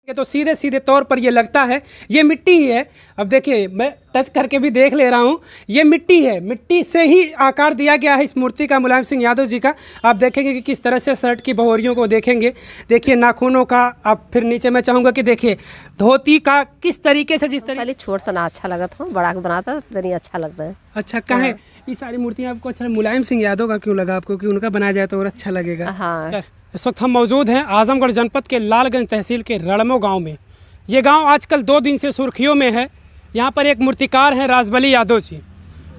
ये तो सीधे सीधे तौर पर ये लगता है ये मिट्टी ही है। अब देखिए मैं टच करके भी देख ले रहा हूँ, ये मिट्टी है, मिट्टी से ही आकार दिया गया है इस मूर्ति का मुलायम सिंह यादव जी का। आप देखेंगे कि किस तरह से शर्ट की भौरियों को देखेंगे, देखिए नाखूनों का। आप फिर नीचे मैं चाहूँगा कि देखिए धोती का किस तरीके से, जिस तरीके छोट सा ना अच्छा लगा था, बड़ा बनाता तो अच्छा लगता है। अच्छा कहाँ ये सारी मूर्तियाँ आपको अच्छा मुलायम सिंह यादव का क्यों लगा आपको कि उनका बनाया जाए तो और अच्छा लगेगा? हाँ। इस वक्त हम मौजूद हैं आजमगढ़ जनपद के लालगंज तहसील के रणमो गांव में। ये गांव आजकल 2 दिन से सुर्खियों में है। यहाँ पर एक मूर्तिकार हैं राजबली यादव जी,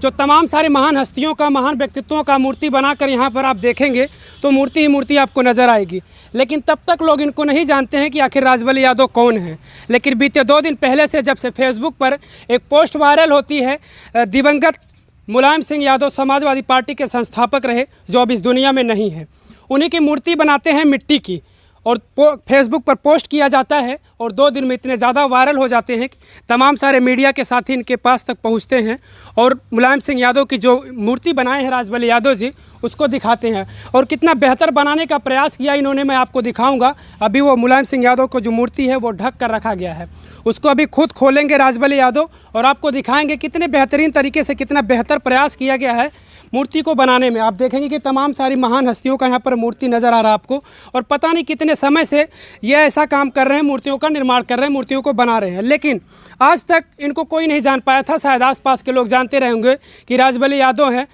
जो तमाम सारे महान हस्तियों का, महान व्यक्तित्वों का मूर्ति बनाकर यहाँ पर आप देखेंगे तो मूर्ति ही मूर्ति आपको नज़र आएगी। लेकिन तब तक लोग इनको नहीं जानते हैं कि आखिर राजबली यादव कौन है। लेकिन बीते 2 दिन पहले से जब से फेसबुक पर एक पोस्ट वायरल होती है, दिवंगत मुलायम सिंह यादव समाजवादी पार्टी के संस्थापक रहे, जो अब इस दुनिया में नहीं है, उन्हीं की मूर्ति बनाते हैं मिट्टी की और फेसबुक पर पोस्ट किया जाता है। और 2 दिन में इतने ज़्यादा वायरल हो जाते हैं कि तमाम सारे मीडिया के साथी इनके पास तक पहुंचते हैं और मुलायम सिंह यादव की जो मूर्ति बनाए हैं राजबली यादव जी, उसको दिखाते हैं। और कितना बेहतर बनाने का प्रयास किया इन्होंने, मैं आपको दिखाऊंगा। अभी वो मुलायम सिंह यादव को जो मूर्ति है वो ढक कर रखा गया है, उसको अभी खुद खोलेंगे राजबली यादव और आपको दिखाएंगे कितने बेहतरीन तरीके से, कितना बेहतर प्रयास किया गया है मूर्ति को बनाने में। आप देखेंगे कि तमाम सारी महान हस्तियों का यहाँ पर मूर्ति नज़र आ रहा है आपको, और पता नहीं कितने समय से ये ऐसा काम कर रहे हैं, मूर्तियों का निर्माण कर रहे हैं, मूर्तियों को बना रहे हैं। लेकिन आज तक इनको कोई नहीं जान पाया था। शायद आसपास के लोग जानते रहेंगे कि राजबली यादव हैं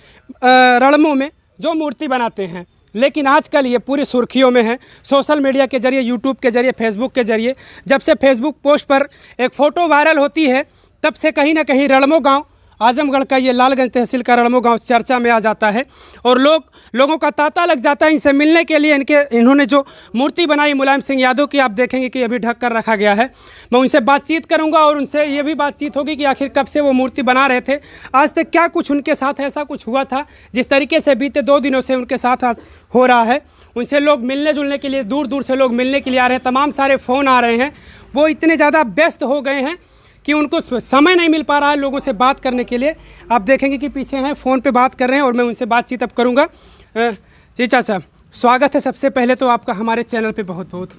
रणमो में जो मूर्ति बनाते हैं। लेकिन आजकल ये पूरी सुर्खियों में है, सोशल मीडिया के जरिए, यूट्यूब के जरिए, फेसबुक के जरिए। जब से फेसबुक पोस्ट पर एक फ़ोटो वायरल होती है तब से कहीं ना कहीं रणमो गाँव, आजमगढ़ का ये लालगंज तहसील का रणमो गांव चर्चा में आ जाता है और लोगों का तांता लग जाता है इनसे मिलने के लिए। इन्होंने जो मूर्ति बनाई मुलायम सिंह यादव की, आप देखेंगे कि अभी ढक कर रखा गया है। मैं उनसे बातचीत करूंगा और उनसे ये भी बातचीत होगी कि आखिर कब से वो मूर्ति बना रहे थे, आज तक क्या कुछ उनके साथ ऐसा कुछ हुआ था जिस तरीके से बीते 2 दिनों से उनके साथ आज हो रहा है। उनसे लोग मिलने जुलने के लिए, दूर दूर से लोग मिलने के लिए आ रहे हैं, तमाम सारे फ़ोन आ रहे हैं। वो इतने ज़्यादा व्यस्त हो गए हैं कि उनको समय नहीं मिल पा रहा है लोगों से बात करने के लिए। आप देखेंगे कि पीछे हैं, फ़ोन पे बात कर रहे हैं और मैं उनसे बातचीत अब करूँगा। जी चाचा, स्वागत है सबसे पहले तो आपका हमारे चैनल पे बहुत बहुत।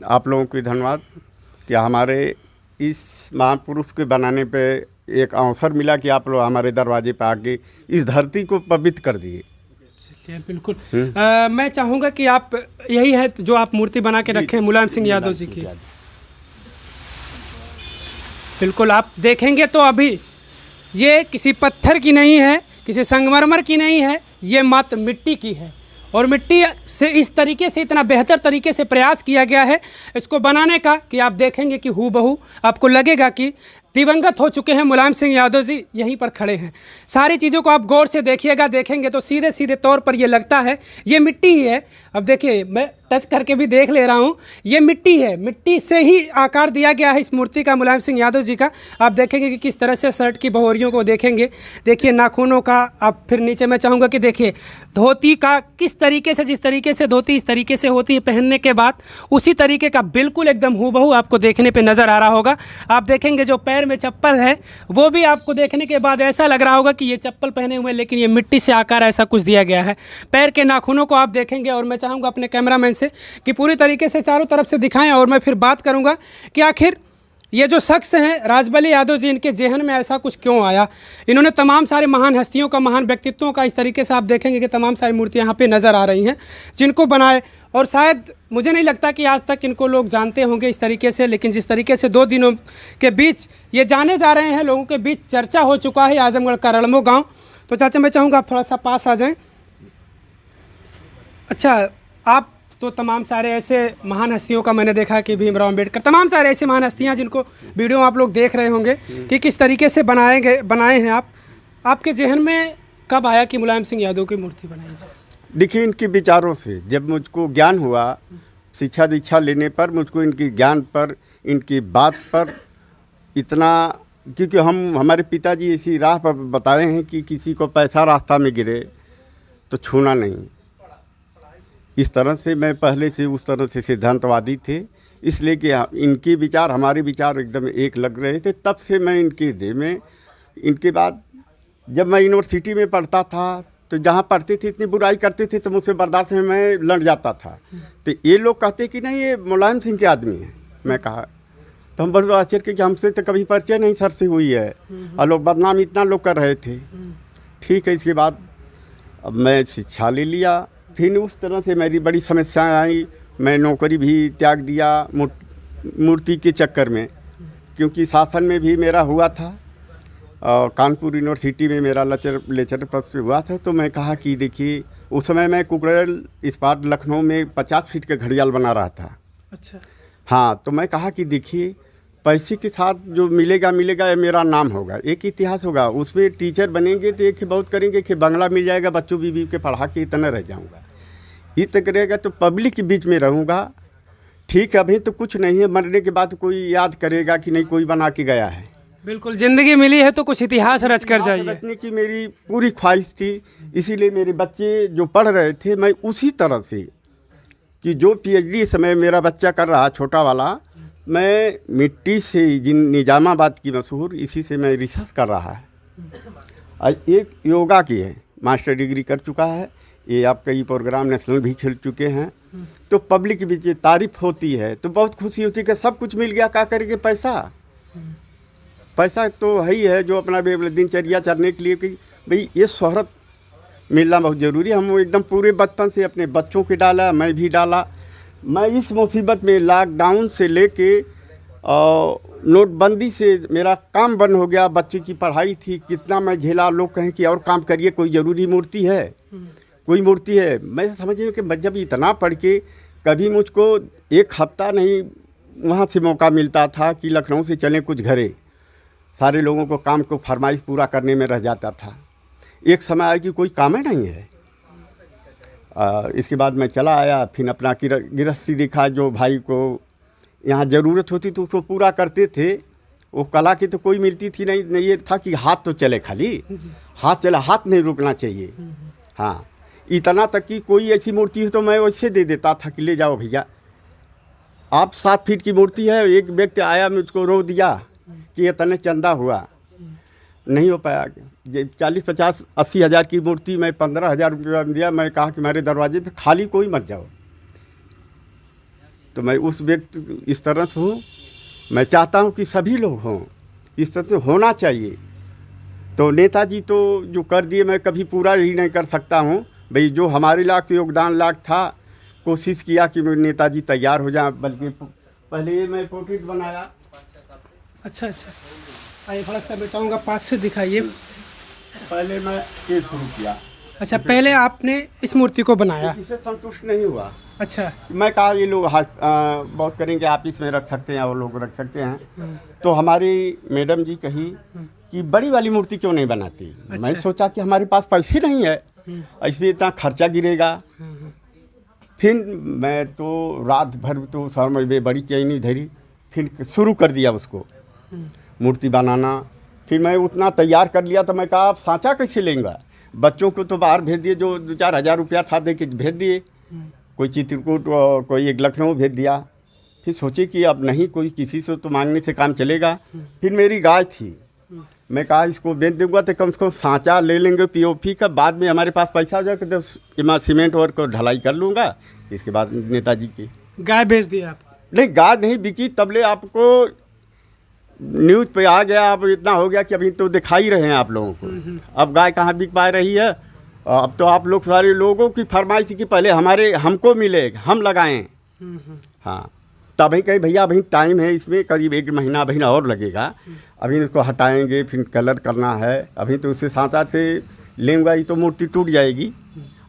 आप लोगों को धन्यवाद कि हमारे इस महापुरुष के बनाने पे एक अवसर मिला कि आप लोग हमारे दरवाजे पे आके इस धरती को पवित्र कर दिए। बिल्कुल। मैं चाहूँगा कि आप, यही है जो आप मूर्ति बना के रखे हैं मुलायम सिंह यादव जी की। बिल्कुल, आप देखेंगे तो अभी ये किसी पत्थर की नहीं है, किसी संगमरमर की नहीं है, ये मात्र मिट्टी की है। और मिट्टी से इस तरीके से, इतना बेहतर तरीके से प्रयास किया गया है इसको बनाने का कि आप देखेंगे कि हूबहू आपको लगेगा कि दिवंगत हो चुके हैं मुलायम सिंह यादव जी यहीं पर खड़े हैं। सारी चीज़ों को आप गौर से देखिएगा, देखेंगे तो सीधे सीधे तौर पर ये लगता है ये मिट्टी ही है। अब देखिए मैं टच करके भी देख ले रहा हूँ, ये मिट्टी है, मिट्टी से ही आकार दिया गया है इस मूर्ति का मुलायम सिंह यादव जी का। आप देखेंगे कि किस तरह से शर्ट की भौरियों को देखेंगे, देखिए नाखूनों का। आप फिर नीचे मैं चाहूँगा कि देखिए धोती का किस तरीके से, जिस तरीके से धोती इस तरीके से होती है पहनने के बाद, उसी तरीके का बिल्कुल एकदम हूबहू आपको देखने पे नज़र आ रहा होगा। आप देखेंगे जो पैर में चप्पल है वो भी आपको देखने के बाद ऐसा लग रहा होगा कि ये चप्पल पहने हुए, लेकिन ये मिट्टी से आकार ऐसा कुछ दिया गया है। पैर के नाखूनों को आप देखेंगे और मैं चाहूँगा अपने कैमरामैन से कि पूरी तरीके से चारों तरफ से दिखाएं और मैं फिर बात करूँगा कि आखिर ये जो शख्स हैं राजबली यादव जी, इनके जेहन में ऐसा कुछ क्यों आया। इन्होंने तमाम सारे महान हस्तियों का, महान व्यक्तित्वों का, इस तरीके से आप देखेंगे कि तमाम सारी मूर्तियाँ यहाँ पे नज़र आ रही हैं जिनको बनाए। और शायद मुझे नहीं लगता कि आज तक इनको लोग जानते होंगे इस तरीके से, लेकिन जिस तरीके से 2 दिनों के बीच ये जाने जा रहे हैं, लोगों के बीच चर्चा हो चुका है आजमगढ़ का रणमो गाँव। तो चाचा मैं चाहूँगा आप थोड़ा सा पास आ जाएँ। अच्छा, आप तो तमाम सारे ऐसे महान हस्तियों का मैंने देखा कि भीमराव अम्बेडकर, तमाम सारे ऐसे महान हस्तियाँ जिनको वीडियो आप लोग देख रहे होंगे कि किस तरीके से बनाए हैं आप। आपके जहन में कब आया कि मुलायम सिंह यादव की मूर्ति बनाई जाए? देखिए इनके विचारों से जब मुझको ज्ञान हुआ, शिक्षा दीक्षा लेने पर मुझको इनकी ज्ञान पर, इनकी बात पर इतना, क्योंकि हमारे पिताजी इसी राह पर बताए हैं कि किसी को पैसा रास्ता में गिरे तो छूना नहीं। इस तरह से मैं पहले से उस तरह से सिद्धांतवादी थे, इसलिए कि इनके विचार हमारे विचार एकदम एक लग रहे थे। तब से मैं इनके बाद जब मैं यूनिवर्सिटी में पढ़ता था तो जहाँ पढ़ते थे इतनी बुराई करते थे तो मुझसे बर्दाश्त में मैं लड़ जाता था। तो ये लोग कहते कि नहीं ये मुलायम सिंह के आदमी हैं, मैं कहा। तो हम बड़े आश्चर्य कि हमसे तो कभी परिचय नहीं सर से हुई है, और लोग बदनाम इतना लोग कर रहे थे। ठीक है, इसके बाद अब मैं शिक्षा ले लिया। फिर उस तरह से मेरी बड़ी समस्याएं आई। मैं नौकरी भी त्याग दिया मूर्ति के चक्कर में, क्योंकि शासन में भी मेरा हुआ था और कानपुर यूनिवर्सिटी में मेरा लेक्चर पद पे हुआ था। तो मैं कहा कि देखिए, उस समय मैं कुकरेल इस्पात लखनऊ में 50 फीट का घड़ियाल बना रहा था। अच्छा। हाँ, तो मैं कहा कि देखिए, पैसे के साथ जो मिलेगा ये मेरा नाम होगा, एक इतिहास होगा। उसमें टीचर बनेंगे तो एक बहुत करेंगे कि बंगला मिल जाएगा, बच्चों बीवी के पढ़ा के इतना रह जाऊँगा। इतना करेगा तो पब्लिक के बीच में रहूँगा। ठीक है, अभी तो कुछ नहीं है, मरने के बाद कोई याद करेगा कि नहीं कोई बना के गया है। बिल्कुल, ज़िंदगी मिली है तो कुछ इतिहास रच कर जाइए। रचने की मेरी पूरी ख्वाहिश थी। इसीलिए मेरे बच्चे जो पढ़ रहे थे, मैं उसी तरह से कि जो पीएचडी समय मेरा बच्चा कर रहा छोटा वाला, मैं मिट्टी से निजामाबाद की मशहूर, इसी से मैं रिसर्च कर रहा है। और एक योगा की है, मास्टर डिग्री कर चुका है। ये आप कई प्रोग्राम नेशनल भी खेल चुके हैं। तो पब्लिक के बीच तारीफ होती है तो बहुत खुशी होती है कि सब कुछ मिल गया, क्या करेंगे पैसा तो है ही है जो अपना दिनचर्या चलने के लिए कि भाई ये शोहरत मिलना बहुत ज़रूरी है। हम एकदम पूरे बचपन से अपने बच्चों के डाला, मैं भी डाला। मैं इस मुसीबत में लॉकडाउन से लेके नोटबंदी से मेरा काम बंद हो गया। बच्चे की पढ़ाई थी, कितना मैं झेला। लोग कहें कि और काम करिए, कोई ज़रूरी मूर्ति है, कोई मूर्ति है। मैं समझिए कि जब इतना पढ़ के कभी मुझको एक हफ्ता नहीं वहाँ से मौका मिलता था कि लखनऊ से चलें कुछ घरे, सारे लोगों को काम को फरमाइश पूरा करने में रह जाता था। एक समय आया कि कोई काम ही नहीं है। इसके बाद मैं चला आया, फिर अपना गृहस्थी देखा। जो भाई को यहाँ ज़रूरत होती तो उसको पूरा करते थे। वो कला की तो कोई मिलती थी नहीं, ये था कि हाथ तो चले, खाली हाथ चला, हाथ नहीं रुकना चाहिए। हाँ, इतना तक कि कोई ऐसी मूर्ति हो तो मैं वैसे दे देता था कि ले जाओ भैया, आप 7 फीट की मूर्ति है। एक व्यक्ति आया, मुझको रो दिया कि ये तने चंदा हुआ, नहीं हो पाया। 40, 50, 80 हज़ार की मूर्ति मैं 15,000 रुपया दिया। मैं कहा कि मेरे दरवाजे पे खाली कोई मत जाओ। तो मैं उस व्यक्ति इस तरह से हूँ। मैं चाहता हूँ कि सभी लोग हों, इस तरह से होना चाहिए। तो नेताजी तो जो कर दिए मैं कभी पूरा ही नहीं कर सकता हूँ। भाई जो हमारे लाख योगदान लाख था, कोशिश किया कि नेताजी तैयार हो जाए। बल्कि पहले मैं पोर्ट्रेट बनाया। अच्छा, आइए थोड़ा सा मैं चाहूँगा पास से दिखाइए। पहले मैं ये शुरू किया। अच्छा, पहले आपने इस मूर्ति को बनाया, इससे संतुष्ट नहीं हुआ। अच्छा। मैं कहा ये लोग बहुत करेंगे, आप इसमें रख सकते हैं और लोग रख सकते हैं। तो हमारी मैडम जी कही कि बड़ी वाली मूर्ति क्यों नहीं बनाती। अच्छा। मैं सोचा कि हमारे पास पैसे नहीं है, इसमें इतना खर्चा गिरेगा। फिर मैं तो रात भर तो सर में बड़ी चैनी धरी, फिर शुरू कर दिया उसको मूर्ति बनाना। फिर मैं उतना तैयार कर लिया। तो मैं कहा आप सांचा कैसे लेंगे, बच्चों को तो बाहर भेज दिए, जो 2-4 हज़ार रुपया था दे के भेज दिए। कोई चित्रकूट, कोई एक लखनऊ भेज दिया। फिर सोचे कि अब नहीं, कोई किसी से तो मांगने से काम चलेगा। फिर मेरी गाय थी, मैं कहा इसको बेच दूंगा तो कम से कम सांचा ले लेंगे पीओपी का, बाद में हमारे पास पैसा हो जाएगा तो मैं सीमेंट वर्क को ढलाई कर लूँगा। इसके बाद नेताजी की गाय बेच दी आप? नहीं, गाय नहीं बिकी, तबले आपको न्यूज़ पे आ गया। अब इतना हो गया कि अभी तो दिखाई रहे हैं आप लोगों को। अब गाय कहाँ बिक पा रही है। अब तो आप लोग सारे लोगों की फरमाइश कि पहले हमको मिले, हम लगाएं। हाँ, तभी कहीं भैया अभी टाइम है, इसमें करीब 1 महीना और लगेगा। अभी इसको हटाएंगे, फिर कलर करना है। अभी तो उसे सांचा से लेंगे ही तो मूर्ति टूट जाएगी।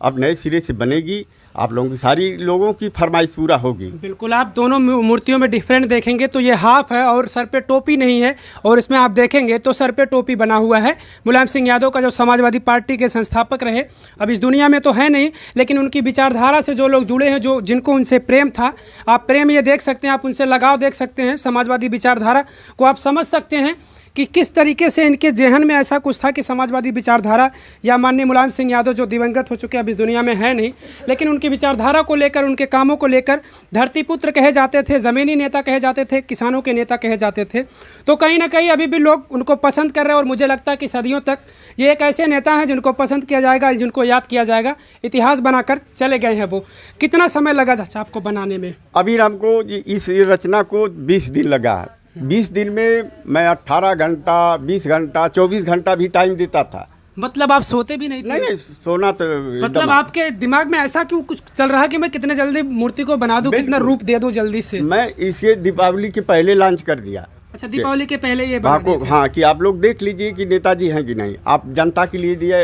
अब नए सिरे से बनेगी, आप लोगों की सारी लोगों की फरमाइश पूरा होगी। बिल्कुल, आप दोनों मूर्तियों में डिफरेंट देखेंगे तो ये हाफ है और सर पे टोपी नहीं है, और इसमें आप देखेंगे तो सर पे टोपी बना हुआ है। मुलायम सिंह यादव का जो समाजवादी पार्टी के संस्थापक रहे, अब इस दुनिया में तो है नहीं, लेकिन उनकी विचारधारा से जो लोग जुड़े हैं, जो जिनको उनसे प्रेम था, आप प्रेम ये देख सकते हैं, आप उनसे लगाव देख सकते हैं। समाजवादी विचारधारा को आप समझ सकते हैं कि किस तरीके से इनके जहन में ऐसा कुछ था कि समाजवादी विचारधारा या माननीय मुलायम सिंह यादव जो दिवंगत हो चुके अब इस दुनिया में है नहीं, लेकिन उनकी विचारधारा को लेकर, उनके कामों को लेकर धरती पुत्र कहे जाते थे, ज़मीनी नेता कहे जाते थे, किसानों के नेता कहे जाते थे। तो कहीं ना कहीं अभी भी लोग उनको पसंद कर रहे हैं और मुझे लगता है कि सदियों तक ये एक ऐसे नेता हैं जिनको पसंद किया जाएगा, जिनको याद किया जाएगा, इतिहास बनाकर चले गए हैं वो। कितना समय लगा चाचा आपको बनाने में? अभी हमको इस रचना को 20 दिन लगा है। 20 दिन में मैं 18 घंटा, 20 घंटा, 24 घंटा भी टाइम देता था। मतलब आप सोते भी नहीं थे? नहीं, सोना तो मतलब आपके दिमाग में ऐसा क्यों कुछ चल रहा है कि मैं कितने जल्दी मूर्ति को बना दूं, कितना रूप दे दूं जल्दी से? मैं इसे दीपावली के पहले लॉन्च कर दिया। अच्छा, दीपावली के पहले ये बना को हाँ, कि आप लोग देख लीजिए कि नेताजी हैं कि नहीं। आप जनता के लिए दिए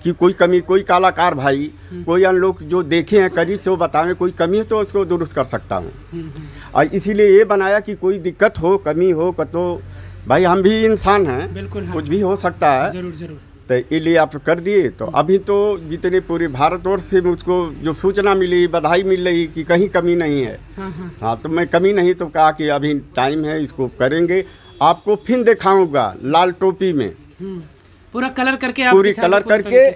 कि कोई कमी, कोई कलाकार भाई, कोई अन्य लोग जो देखे हैं करीब से वो बताएं, कोई कमी है तो उसको दुरुस्त कर सकता हूँ। और इसीलिए ये बनाया कि कोई दिक्कत हो, कमी हो तो भाई हम भी इंसान हैं, बिल्कुल हाँ। कुछ भी हो सकता है। जरूर जरूर। तो इसलिए आप कर दिए। तो अभी तो जितने पूरे भारतवर्ष से मुझको जो सूचना मिली, बधाई मिल रही कि कहीं कमी नहीं है। हाँ, तो मैं कमी नहीं तो कहा कि अभी टाइम है, इसको करेंगे। आपको फिर दिखाऊंगा लाल टोपी में पूरा कलर करके, आप पूरी कलर करके।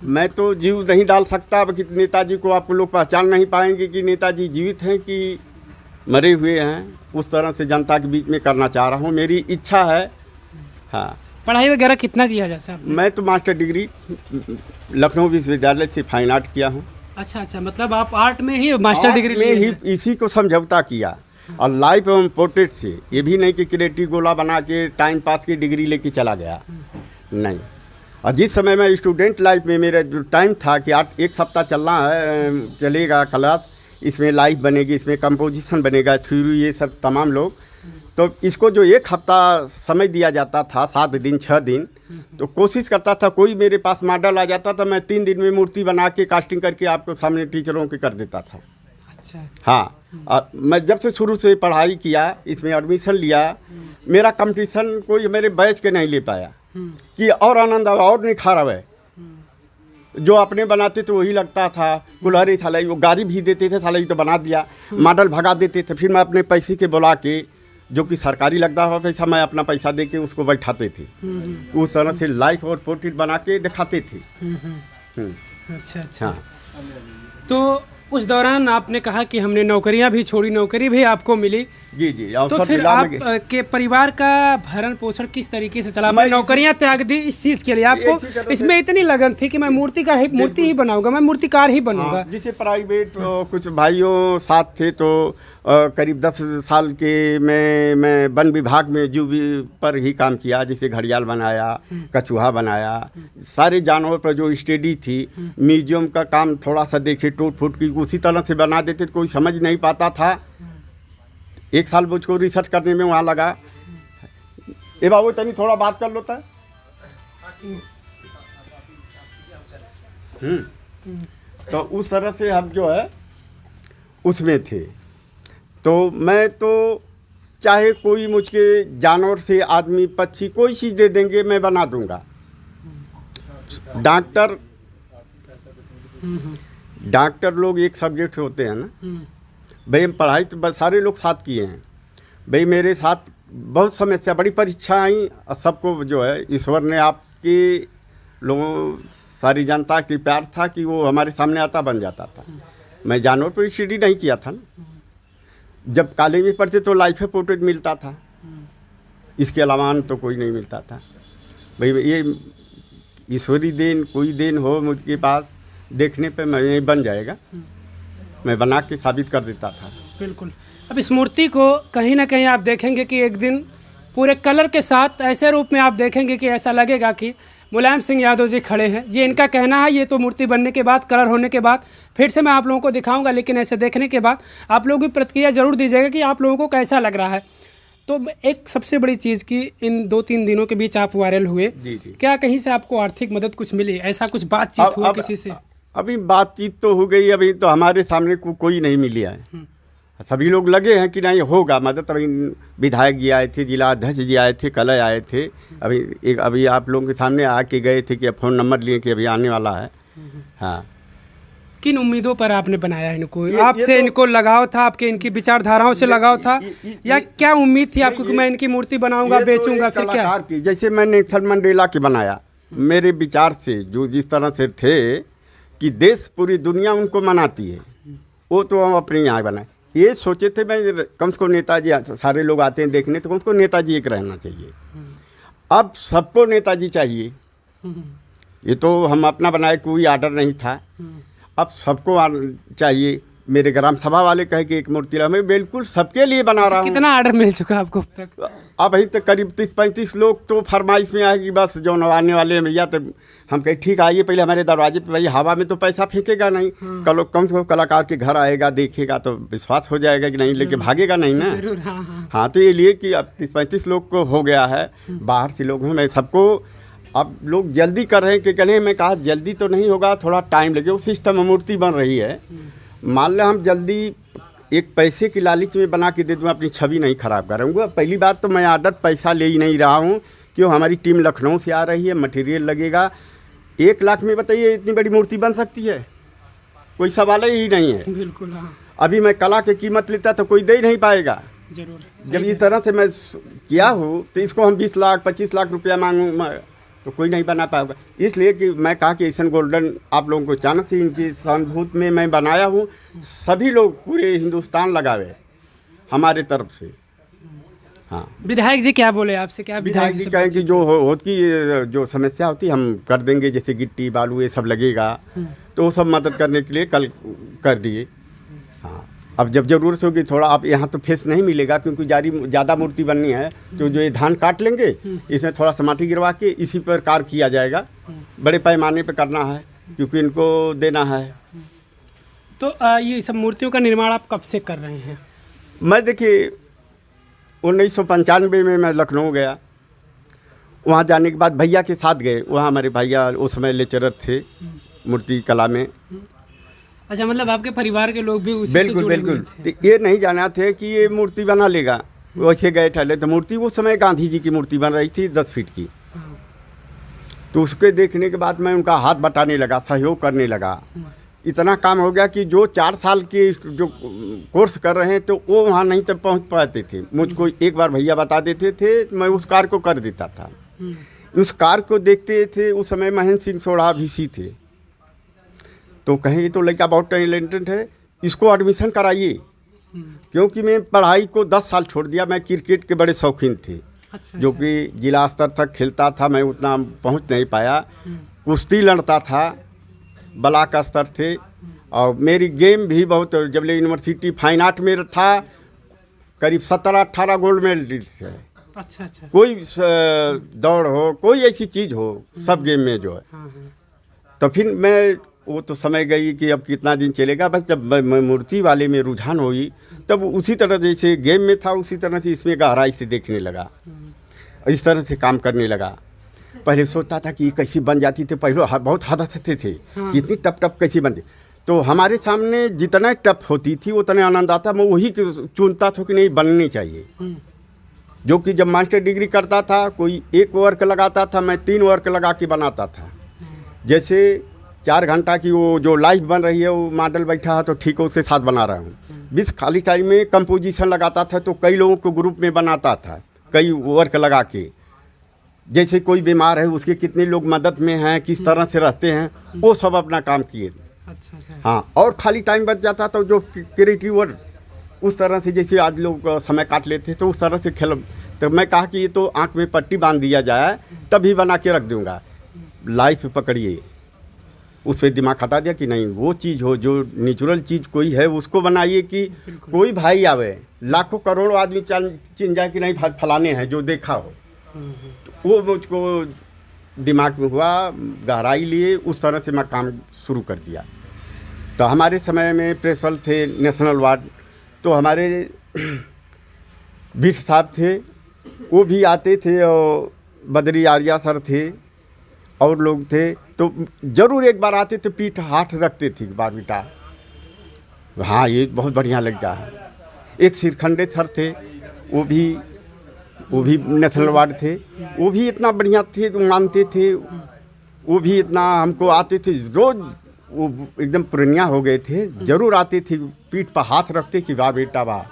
मैं तो जीव नहीं डाल सकता कि नेताजी को आप लोग पहचान नहीं पाएंगे कि नेताजी जीवित हैं कि मरे हुए हैं। उस तरह से जनता के बीच में करना चाह रहा हूँ, मेरी इच्छा है। हाँ। पढ़ाई वगैरह कितना किया जाता है? मैं तो मास्टर डिग्री लखनऊ विश्वविद्यालय से फाइन आर्ट किया हूँ। अच्छा अच्छा, मतलब आप आर्ट में ही मास्टर डिग्री में ही इसी को समझौता किया। और लाइफ एवं पोर्ट्रेट से, ये भी नहीं कि क्रिएटिव गोला बना के टाइम पास की डिग्री लेके चला गया, नहीं। और जिस समय मैं स्टूडेंट लाइफ में मेरा जो टाइम था कि 1 सप्ताह चलेगा क्लास, इसमें लाइफ बनेगी, इसमें कंपोजिशन बनेगा, थ्योरी, ये सब तमाम लोग। तो इसको जो 1 हफ्ता समय दिया जाता था, 7 दिन 6 दिन, तो कोशिश करता था कोई मेरे पास मॉडल आ जाता था, मैं 3 दिन में मूर्ति बना के कास्टिंग करके आपको सामने टीचरों के कर देता था। अच्छा। हाँ, मैं जब से शुरू से पढ़ाई किया, इसमें एडमिशन लिया, मेरा कंपटीशन कोई मेरे बैच के नहीं ले पाया कि और आनंद और निखार आवे। जो अपने बनाते थे वही लगता था, कुल्हाड़ी थाला वो गाड़ी भी देते थे, थाला तो बना दिया, मॉडल भगा देते थे। फिर मैं अपने पैसे के बुला के, जो कि सरकारी लगता हुआ पैसा, मैं अपना पैसा दे के उसको बैठाते थे। उस तरह से लाइफ और पोर्ट्रेट बना के दिखाते थे। अच्छा अच्छा। हाँ। तो उस दौरान आपने कहा कि हमने नौकरियां भी छोड़ी, नौकरी भी आपको मिली। जी जी। तो फिर आप के परिवार का भरण पोषण किस तरीके से चला? मैं नौकरियां त्याग दी इस चीज़ के लिए, आपको इसमें इतनी लगन थी कि मैं मूर्ति ही बनाऊंगा, मैं मूर्तिकार ही बनूंगा। जैसे प्राइवेट कुछ भाइयों साथ थे, तो करीब 10 साल के मैं वन विभाग में जू पर ही काम किया। जैसे घड़ियाल बनाया, कछुआ बनाया, सारे जानवर पर जो स्टडी थी, म्यूजियम का काम थोड़ा सा देखे, टूट फूट की उसी तरह से बना देते, कोई समझ नहीं पाता था। 1 साल मुझको रिसर्च करने में वहाँ लगा। ए बाबू तनी थोड़ा बात कर लो था। तो उस तरह से हम जो है उसमें थे। तो मैं तो चाहे कोई मुझके जानवर से, आदमी, पक्षी, कोई चीज़ दे देंगे मैं बना दूंगा। डॉक्टर लोग एक सब्जेक्ट होते हैं ना भाई, हम पढ़ाई तो बस सारे लोग साथ किए हैं भाई। मेरे साथ बहुत समस्या, बड़ी परीक्षा आई, और सबको जो है ईश्वर ने आपके लोगों, सारी जनता की प्यार था कि वो हमारे सामने आता बन जाता था। मैं जानवर पर स्टडी नहीं किया था ना। जब कॉलेज में पढ़ते तो लाइफ पोर्ट्रेट मिलता था, इसके अलावा तो कोई नहीं मिलता था भाई। ये ईश्वरी देन, कोई देन हो मुझके पास, देखने पे मैं बन जाएगा, मैं बना के साबित कर देता था। बिल्कुल। अब इस मूर्ति को कहीं ना कहीं आप देखेंगे कि एक दिन पूरे कलर के साथ ऐसे रूप में आप देखेंगे कि ऐसा लगेगा कि मुलायम सिंह यादव जी खड़े हैं। ये इनका कहना है। ये तो मूर्ति बनने के बाद, कलर होने के बाद फिर से मैं आप लोगों को दिखाऊंगा, लेकिन ऐसे देखने के बाद आप लोग भी प्रतिक्रिया जरूर दीजिएगा कि आप लोगों को कैसा लग रहा है। तो एक सबसे बड़ी चीज़ कि इन 2-3 दिनों के बीच आप वायरल हुए, क्या कहीं से आपको आर्थिक मदद कुछ मिली? ऐसा कुछ बातचीत हुआ किसी से? अभी बातचीत तो हो गई, अभी तो हमारे सामने कोई नहीं मिली है। सभी लोग लगे हैं कि नहीं होगा मदद। अभी विधायक जी आए थे, जिला अध्यक्ष जी आए थे, कल आए थे। अभी आप लोगों के सामने आके गए थे कि फ़ोन नंबर लिए कि अभी आने वाला है। हाँ, किन उम्मीदों पर आपने बनाया इनको? ये आपसे तो- इनको लगाव था, आपके इनकी विचारधाराओं से लगाव था, या क्या उम्मीद थी आपको कि मैं इनकी मूर्ति बनाऊंगा, ये तो बेचूंगा, एक फिर क्या? कलाकार की, जैसे मैंने नेल्सन मंडेला के बनाया, मेरे विचार से जो जिस तरह से थे कि देश पूरी दुनिया उनको मनाती है, वो तो हम अपने यहाँ बनाए। ये सोचे थे मैं कम से कम नेताजी, सारे लोग आते हैं देखने, तो कम से कम नेताजी एक रहना चाहिए। अब सबको नेताजी चाहिए। ये तो हम अपना बनाए, कोई आर्डर नहीं था। अब सबको चाहिए। मेरे ग्राम सभा वाले कहे कि एक मूर्ति मैं बिल्कुल सबके लिए बना रहा हूँ। कितना ऑर्डर मिल चुका आपको अब तक? अब अभी तक करीब 30-35 लोग तो फरमाइश में आए कि बस जो नवाने वाले हैं भैया, तो हम कहे ठीक आइए पहले हमारे दरवाजे पे। भैया हवा में तो पैसा फेंकेगा नहीं, कम से कम कलाकार के घर आएगा, देखेगा तो विश्वास हो जाएगा कि नहीं, लेके भागेगा नहीं ना। जरूर, हाँ हाँ। हाँ, तो ये लिए कि अब 30-35 लोग को हो गया है, बाहर से लोग हैं। मैं सबको, अब लोग जल्दी कर रहे हैं कि कहने, मैं कहा जल्दी तो नहीं होगा, थोड़ा टाइम लगेगा। वो सिस्टम मूर्ति बन रही है, मान लें हम जल्दी एक पैसे की लालच में बना के दे दूँ, अपनी छवि नहीं खराब करूँगा। पहली बात तो मैं आर्डर पैसा ले ही नहीं रहा हूँ, क्यों हमारी टीम लखनऊ से आ रही है, मटेरियल लगेगा। 1 लाख में बताइए इतनी बड़ी मूर्ति बन सकती है? कोई सवाल ही नहीं है। बिल्कुल, हाँ। अभी मैं कला की कीमत लेता तो कोई दे ही नहीं पाएगा। जरूर। जब इस तरह से मैं किया हूँ तो इसको हम 20 लाख 25 लाख रुपया मांगूँ तो कोई नहीं बना पाएगा। इसलिए कि मैं कहा कि एशियन गोल्डन आप लोगों को अचानक से इनकी सहानुभूति में मैं बनाया हूँ। सभी लोग पूरे हिंदुस्तान लगावे हमारे तरफ से। हाँ, विधायक जी क्या बोले आपसे? क्या विधायक जी कहें कि जो होती जो समस्या होती हम कर देंगे, जैसे गिट्टी बालू ये सब लगेगा तो वो सब मदद करने के लिए कल कर दिए। हाँ, अब जब जरूरत होगी थोड़ा, आप यहाँ तो फेस नहीं मिलेगा क्योंकि ज़्यादा मूर्ति बननी है, तो जो ये धान काट लेंगे इसमें थोड़ा सा माटी गिरवा के इसी पर कार्य किया जाएगा। बड़े पैमाने पर करना है क्योंकि इनको देना है। तो ये सब मूर्तियों का निर्माण आप कब से कर रहे हैं? मैं देखिए 1995 में मैं लखनऊ गया, वहाँ जाने के बाद भैया के साथ गए। वहाँ हमारे भैया उस समय लेक्चरर थे मूर्ति कला में। अच्छा, मतलब आपके परिवार के लोग भी उसी से बिल्कुल जुड़े बिल्कुल। हुए थे? तो ये नहीं जाना थे कि ये मूर्ति बना लेगा, वैसे गए ठहले। तो मूर्ति उस समय गांधी जी की मूर्ति बन रही थी 10 फीट की। तो उसके देखने के बाद मैं उनका हाथ बटाने लगा, सहयोग करने लगा। इतना काम हो गया कि जो 4 साल के जो कोर्स कर रहे हैं तो वो वहाँ नहीं तक पहुँच पाते थे। मुझको एक बार भैया बता देते थे, मैं उस कार्य को कर देता था। उस कार्य को देखते थे। उस समय महेंद्र सिंह सोढ़ा VC थे, तो कहें तो लड़का बहुत टैलेंटेड है, इसको एडमिशन कराइए। क्योंकि मैं पढ़ाई को 10 साल छोड़ दिया। मैं क्रिकेट के बड़े शौकीन थे। अच्छा, जो कि जिला स्तर तक खेलता था, मैं उतना पहुंच नहीं पाया। कुश्ती लड़ता था, ब्लॉक स्तर थे। और मेरी गेम भी बहुत, जब ले यूनिवर्सिटी फाइन आर्ट में था, करीब 17-18 गोल्ड मेडलिस्ट है। अच्छा अच्छा। कोई दौड़ हो, कोई ऐसी चीज़ हो, सब गेम में जो है। हाँ हाँ। तो फिर मैं, वो तो समय गई कि अब कितना दिन चलेगा। बस जब मैं मूर्ति वाले में रुझान हुई, तब उसी तरह जैसे गेम में था उसी तरह से इसमें गहराई से देखने लगा, इस तरह से काम करने लगा। पहले सोचता था कि ये कैसी बन जाती थी, पहले बहुत हदसते थे कि इतनी टप टप कैसी बनती। तो हमारे सामने जितना टप होती थी उतना आनंद आता। मैं वही चुनता था कि नहीं बननी चाहिए। जो कि जब मास्टर डिग्री करता था, कोई 1 वर्क लगाता था, मैं 3 वर्क लगा के बनाता था। जैसे 4 घंटा की वो जो लाइफ बन रही है, वो मॉडल बैठा है तो ठीक है, उसके साथ बना रहा हूँ। 20 खाली टाइम में कंपोजिशन लगाता था, तो कई लोगों को ग्रुप में बनाता था, कई वर्क लगा के। जैसे कोई बीमार है, उसके कितने लोग मदद में हैं, किस तरह से रहते हैं, वो सब अपना काम किए। अच्छा अच्छा। हाँ, और खाली टाइम बच जाता तो जो क्रिएटिव वर्क उस तरह से, जैसे आज लोग समय काट लेते तो उस तरह से खेल। तो मैं कहा कि ये तो आँख में पट्टी बांध दिया जाए, तभी बना के रख दूँगा। लाइफ पकड़िए, उस पर दिमाग हटा दिया कि नहीं, वो चीज़ हो जो नेचुरल चीज़ कोई है उसको बनाइए। कि कोई भाई आवे, लाखों करोड़ों आदमी चिन जाए कि नहीं फलाने हैं जो देखा हो, तो वो मुझको दिमाग में हुआ, गहराई लिए, उस तरह से मैं काम शुरू कर दिया। तो हमारे समय में प्रिंसिपल थे नेशनल वार्ड, तो हमारे बिट साहब थे, वो भी आते थे, और बद्री आर्या सर थे और लोग थे। तो जरूर एक बार आते थे, पीठ हाथ रखते थे बारबीटा, हाँ ये बहुत बढ़िया लगता है। एक सिरखंडे सर थे, वो भी नेशनल वार्ड थे, वो भी इतना बढ़िया थे, मानते थे। वो भी इतना हमको आते थे, रोज़ वो एकदम पुरनिया हो गए थे, जरूर आती थी, पीठ पर हाथ रखते कि वाह बेटा वाह,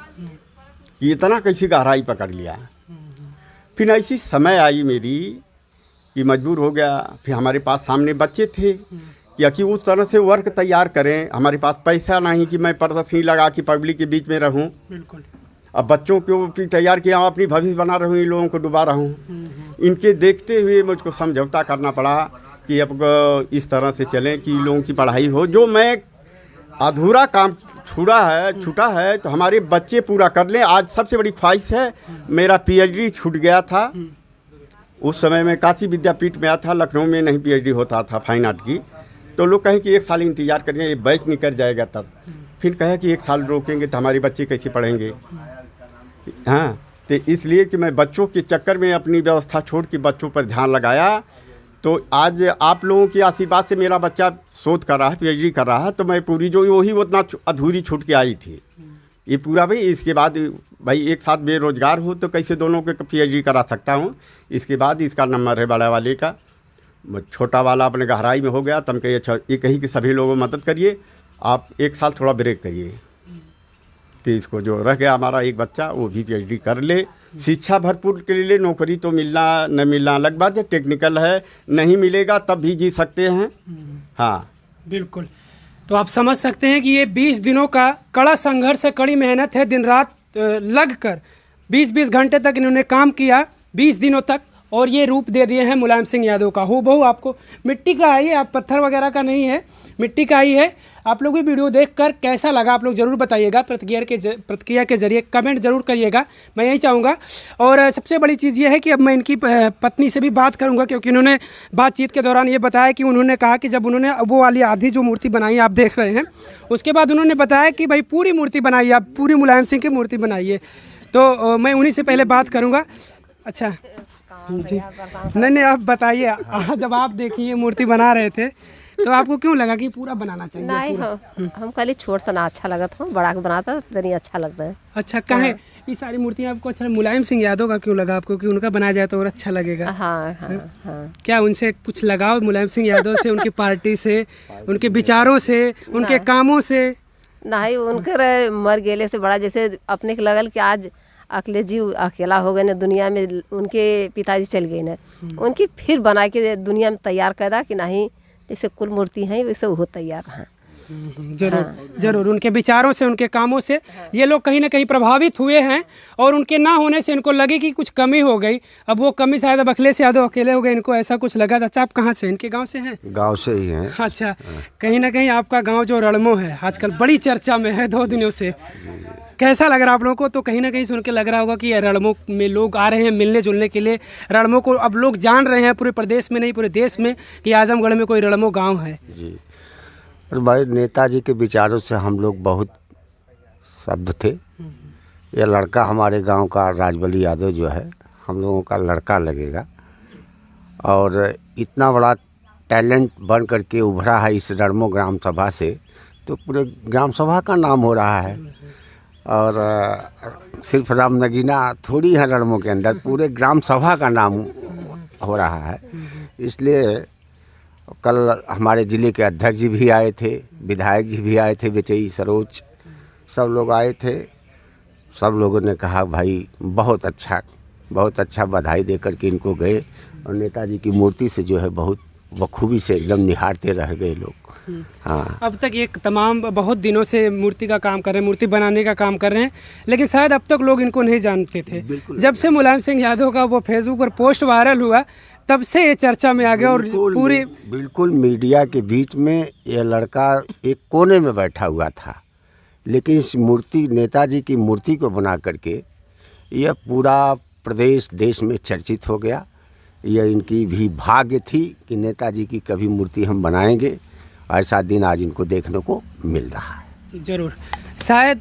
कि इतना कैसी गहराई पकड़ लिया। फिर ऐसी समय आई मेरी कि मजबूर हो गया। फिर हमारे पास सामने बच्चे थे कि उस तरह से वर्क तैयार करें, हमारे पास पैसा नहीं कि मैं प्रदर्शनी लगा कि पब्लिक के बीच में रहूं। बिल्कुल। अब बच्चों को तैयार किया, अपनी भविष्य बना रहा हूँ, इन लोगों को डुबा रहा हूँ। इनके देखते हुए मुझको समझौता करना पड़ा कि अब इस तरह से चलें कि लोगों की पढ़ाई हो। जो मैं अधूरा काम छूटा है तो हमारे बच्चे पूरा कर लें। आज सबसे बड़ी ख्वाहिश है, मेरा पीएचडी छूट गया था। उस समय मैं काशी विद्यापीठ में आया था, लखनऊ में नहीं पीएचडी होता था फाइन आर्ट की। तो लोग कहें कि 1 साल इंतज़ार करेंगे, ये बैच निकल जाएगा तब। फिर कहे कि 1 साल रोकेंगे तो हमारे बच्चे कैसे पढ़ेंगे। हाँ, तो इसलिए कि मैं बच्चों के चक्कर में अपनी व्यवस्था छोड़ के बच्चों पर ध्यान लगाया। तो आज आप लोगों की आशीर्वाद से मेरा बच्चा शोध कर रहा है, पीएचडी कर रहा है। तो मैं पूरी जो वही उतना अधूरी छूट के आई थी, ये पूरा भाई। इसके बाद भाई एक साथ बेरोजगार हो तो कैसे दोनों के पीएचडी करा सकता हूँ। इसके बाद इसका नंबर है बड़ा वाले का, छोटा वाला अपने गहराई में हो गया। तब कहिए अच्छा, ये कही कि सभी लोगों मदद करिए, आप 1 साल थोड़ा ब्रेक करिए। तो इसको जो रह गया हमारा एक बच्चा, वो भी पीएचडी कर ले, शिक्षा भरपूर के लिए। नौकरी तो मिलना न मिलना अलग बात है, टेक्निकल है, नहीं मिलेगा तब भी जी सकते हैं। हाँ बिल्कुल। तो आप समझ सकते हैं कि ये 20 दिनों का कड़ा संघर्ष है, कड़ी मेहनत है, दिन रात लग कर 20-20 घंटे तक इन्होंने काम किया, 20 दिनों तक, और ये रूप दे दिए हैं मुलायम सिंह यादव का। हूबहू आपको मिट्टी का है ये, आप पत्थर वगैरह का नहीं है, मिट्टी का ही है। आप लोग भी वीडियो देखकर कैसा लगा आप लोग ज़रूर बताइएगा, प्रतिक्रिया के जरिए कमेंट ज़रूर करिएगा, मैं यही चाहूँगा। और सबसे बड़ी चीज़ ये है कि अब मैं इनकी पत्नी से भी बात करूँगा, क्योंकि उन्होंने बातचीत के दौरान ये बताया कि उन्होंने कहा कि जब उन्होंने वो वाली आधी जो मूर्ति बनाई आप देख रहे हैं, उसके बाद उन्होंने बताया कि भाई पूरी मूर्ति बनाइए, आप पूरी मुलायम सिंह की मूर्ति बनाइए। तो मैं उन्हीं से पहले बात करूँगा। अच्छा जी, नहीं आप बताइए, जब आप देखिए मूर्ति बना रहे थे तो आपको क्यों लगा कि पूरा बनाना चाहिए? नहीं हम कल छोट सा ना अच्छा लगा था, बड़ा के बनाता तनी अच्छा लगता है। अच्छा, कहे ये सारी मूर्तियाँ आपको अच्छा मुलायम सिंह यादव का क्यों लगा आपको कि उनका बनाया जाए तो और अच्छा लगेगा? हाँ। क्या उनसे कुछ लगाव मुलायम सिंह यादव से, उनकी पार्टी से, उनके विचारों से, उनके कामों से? नहीं, उनके मर गेले से बड़ा जैसे अपने के लगल कि आज अकेले जीव अकेला हो गए ना दुनिया में, उनके पिताजी चल गए ना, उनकी फिर बना के दुनिया में तैयार कर दा कि नहीं जैसे कुल मूर्ति हैं वैसे वो तैयार हैं। जरूर उनके विचारों से, उनके कामों से ये लोग कहीं ना कहीं प्रभावित हुए हैं, और उनके ना होने से इनको लगे कि कुछ कमी हो गई। अब वो कमी शायद अब अखिलेश यादव अकेले हो गए, इनको ऐसा कुछ लगा। अच्छा, आप कहाँ से, इनके गांव से हैं? गांव से ही हैं। अच्छा, कहीं ना कहीं आपका गांव जो रड़मो है आजकल बड़ी चर्चा में है 2 दिनों से, कैसा लग रहा है आप लोगों को? तो कहीं ना कहीं सुन के लग रहा होगा कि रड़मो में लोग आ रहे हैं मिलने जुलने के लिए। रड़मो को अब लोग जान रहे हैं, पूरे प्रदेश में नहीं पूरे देश में, कि आजमगढ़ में कोई रड़मो गाँव है। जी, और भाई नेताजी के विचारों से हम लोग बहुत स्तब्ध थे। ये लड़का हमारे गांव का राजबली यादव जो है हम लोगों का लड़का लगेगा, और इतना बड़ा टैलेंट बन करके उभरा है इस रड़मो ग्राम सभा से, तो पूरे ग्राम सभा का नाम हो रहा है। और सिर्फ रामनगीना थोड़ी है रड़मो के अंदर, पूरे ग्राम सभा का नाम हो रहा है। इसलिए कल हमारे ज़िले के अध्यक्ष जी भी आए थे, विधायक जी भी आए थे, बेचई सरोज, सब लोग आए थे। सब लोगों ने कहा भाई बहुत अच्छा बधाई दे करके इनको गए, और नेताजी की मूर्ति से जो है बहुत बखूबी से एकदम निहारते रह गए लोग। हाँ, अब तक ये तमाम बहुत दिनों से मूर्ति का काम कर रहे हैं, मूर्ति बनाने का काम कर रहे हैं, लेकिन शायद अब तक लोग इनको नहीं जानते थे। जब से मुलायम सिंह यादव का वो फेसबुक पर पोस्ट वायरल हुआ, तब से ये चर्चा में आ गया, और पूरी बिल्कुल मीडिया के बीच में ये लड़का एक कोने में बैठा हुआ था, लेकिन इस मूर्ति, नेताजी की मूर्ति को बना करके यह पूरा प्रदेश देश में चर्चित हो गया। यह इनकी भी भाग्य थी कि नेताजी की कभी मूर्ति हम बनाएंगे, ऐसा दिन आज इनको देखने को मिल रहा है। जरूर, शायद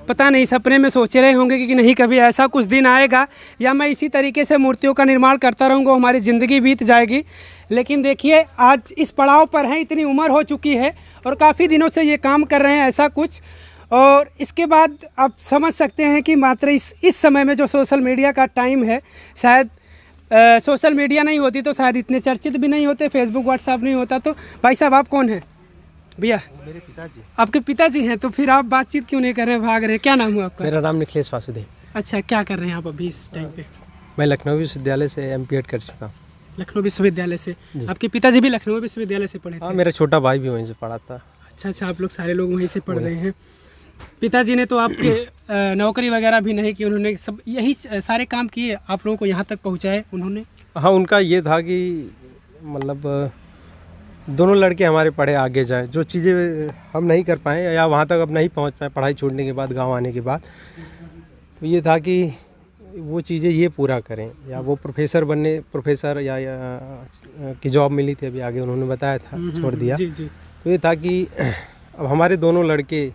पता नहीं सपने में सोचे रहे होंगे कि नहीं कभी ऐसा कुछ दिन आएगा, या मैं इसी तरीके से मूर्तियों का निर्माण करता रहूँगा, हमारी ज़िंदगी बीत जाएगी। लेकिन देखिए आज इस पड़ाव पर हैं, इतनी उम्र हो चुकी है और काफ़ी दिनों से ये काम कर रहे हैं ऐसा कुछ। और इसके बाद आप समझ सकते हैं कि मात्र इस समय में जो सोशल मीडिया का टाइम है, शायद सोशल मीडिया नहीं होती तो शायद इतने चर्चित भी नहीं होते, फेसबुक व्हाट्सएप नहीं होता। तो भाई साहब आप कौन हैं? भैया मेरे पिताजी। आपके पिताजी हैं, तो फिर आप बातचीत क्यों नहीं कर रहे हैं, भाग रहे हैं? क्या नाम हुआ आपका? मेरा नाम निखिलेश वासुदेव। अच्छा, क्या कर रहे हैं आप अभी इस टाइम पे? मैं लखनऊ विश्वविद्यालय से एमपीएड कर चुका हूँ। लखनऊ विश्वविद्यालय से? आपके पिताजी भी लखनऊ विश्वविद्यालय से पढ़े थे? हाँ, मेरा छोटा भाई भी वहीं से पढ़ा था। अच्छा, आप लोग सारे लोग वहीं से पढ़ रहे हैं। पिताजी ने तो आपके नौकरी वगैरह भी नहीं की, उन्होंने सब यही सारे काम किए, आप लोगों को यहाँ तक पहुँचाए उन्होंने? हाँ, उनका ये था कि मतलब दोनों लड़के हमारे पढ़े आगे जाए, जो चीज़ें हम नहीं कर पाए या वहाँ तक अब नहीं पहुँच पाए पढ़ाई छोड़ने के बाद, गांव आने के बाद, तो ये था कि वो चीज़ें ये पूरा करें, या वो प्रोफेसर या की जॉब मिली थी अभी आगे उन्होंने बताया था, छोड़ दिया। जी जी। तो ये था कि अब हमारे दोनों लड़के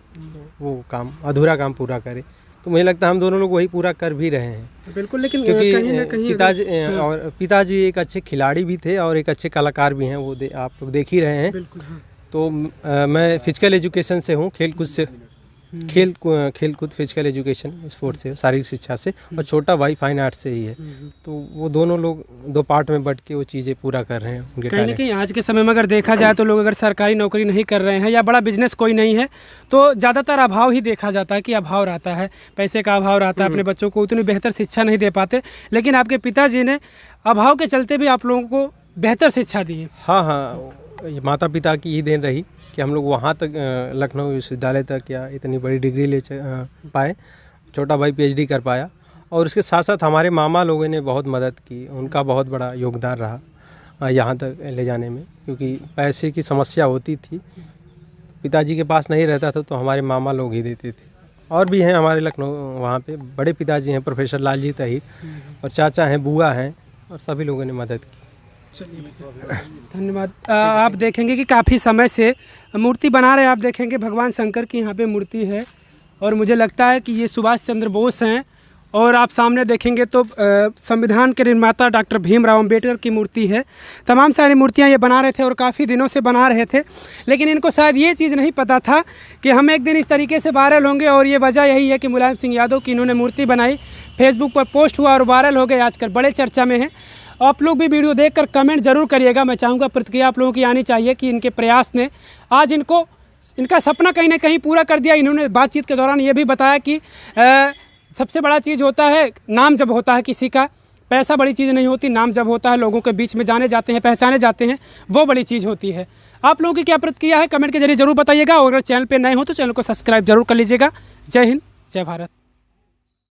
वो काम अधूरा काम पूरा करें, तो मुझे लगता है हम दोनों लोग वही पूरा कर भी रहे हैं। बिल्कुल, लेकिन क्योंकि कहीं ना कहीं पिताजी एक अच्छे खिलाड़ी भी थे और एक अच्छे कलाकार भी हैं, वो आप लोग देख ही रहे हैं। बिल्कुल, हाँ। तो मैं फिजिकल एजुकेशन से हूँ, खेलकूद से, खेलकूद फिजिकल एजुकेशन स्पोर्ट्स से, शारीरिक शिक्षा से, और छोटा भाई फाइन आर्ट से ही है। तो वो दोनों लोग दो पार्ट में बट के वो चीज़ें पूरा कर रहे हैं उनके कहीं ना टैलेंट। कहीं आज के समय में अगर देखा जाए तो लोग अगर सरकारी नौकरी नहीं कर रहे हैं या बड़ा बिजनेस कोई नहीं है, तो ज़्यादातर अभाव ही देखा जाता है कि अभाव रहता है, पैसे का अभाव रहता है, अपने बच्चों को उतनी बेहतर शिक्षा नहीं दे पाते। लेकिन आपके पिताजी ने अभाव के चलते भी आप लोगों को बेहतर शिक्षा दी है। हाँ हाँ, ये माता पिता की ही देन रही कि हम लोग वहाँ तक लखनऊ विश्वविद्यालय तक या इतनी बड़ी डिग्री ले पाए। छोटा भाई पीएचडी कर पाया, और उसके साथ साथ हमारे मामा लोगों ने बहुत मदद की, उनका बहुत बड़ा योगदान रहा यहाँ तक ले जाने में, क्योंकि पैसे की समस्या होती थी, पिताजी के पास नहीं रहता था तो हमारे मामा लोग ही देते थे। और भी हैं हमारे लखनऊ वहाँ पे बड़े पिताजी हैं प्रोफेसर लालजी तहीर, और चाचा हैं, बुआ हैं, और सभी लोगों ने मदद की। चलिए, धन्यवाद। आप देखेंगे कि काफ़ी समय से मूर्ति बना रहे हैं, आप देखेंगे भगवान शंकर की यहाँ पे मूर्ति है, और मुझे लगता है कि ये सुभाष चंद्र बोस हैं। और आप सामने देखेंगे तो संविधान के निर्माता डॉक्टर भीमराव अंबेडकर की मूर्ति है। तमाम सारी मूर्तियाँ ये बना रहे थे और काफ़ी दिनों से बना रहे थे, लेकिन इनको शायद ये चीज़ नहीं पता था कि हम एक दिन इस तरीके से वायरल होंगे। और ये वजह यही है कि मुलायम सिंह यादव की इन्होंने मूर्ति बनाई, फेसबुक पर पोस्ट हुआ और वायरल हो गए, आजकल बड़े चर्चा में हैं। आप लोग भी वीडियो देखकर कमेंट जरूर करिएगा। मैं चाहूँगा प्रतिक्रिया आप लोगों की आनी चाहिए कि इनके प्रयास ने आज इनका सपना कहीं ना कहीं पूरा कर दिया। इन्होंने बातचीत के दौरान ये भी बताया कि सबसे बड़ा चीज़ होता है नाम, जब होता है किसी का, पैसा बड़ी चीज़ नहीं होती, नाम जब होता है, लोगों के बीच में जाने जाते हैं, पहचाने जाते हैं, वो बड़ी चीज़ होती है। आप लोगों की क्या प्रतिक्रिया है कमेंट के जरिए जरूर बताइएगा, और अगर चैनल पर नए हो तो चैनल को सब्सक्राइब जरूर कर लीजिएगा। जय हिंद, जय भारत।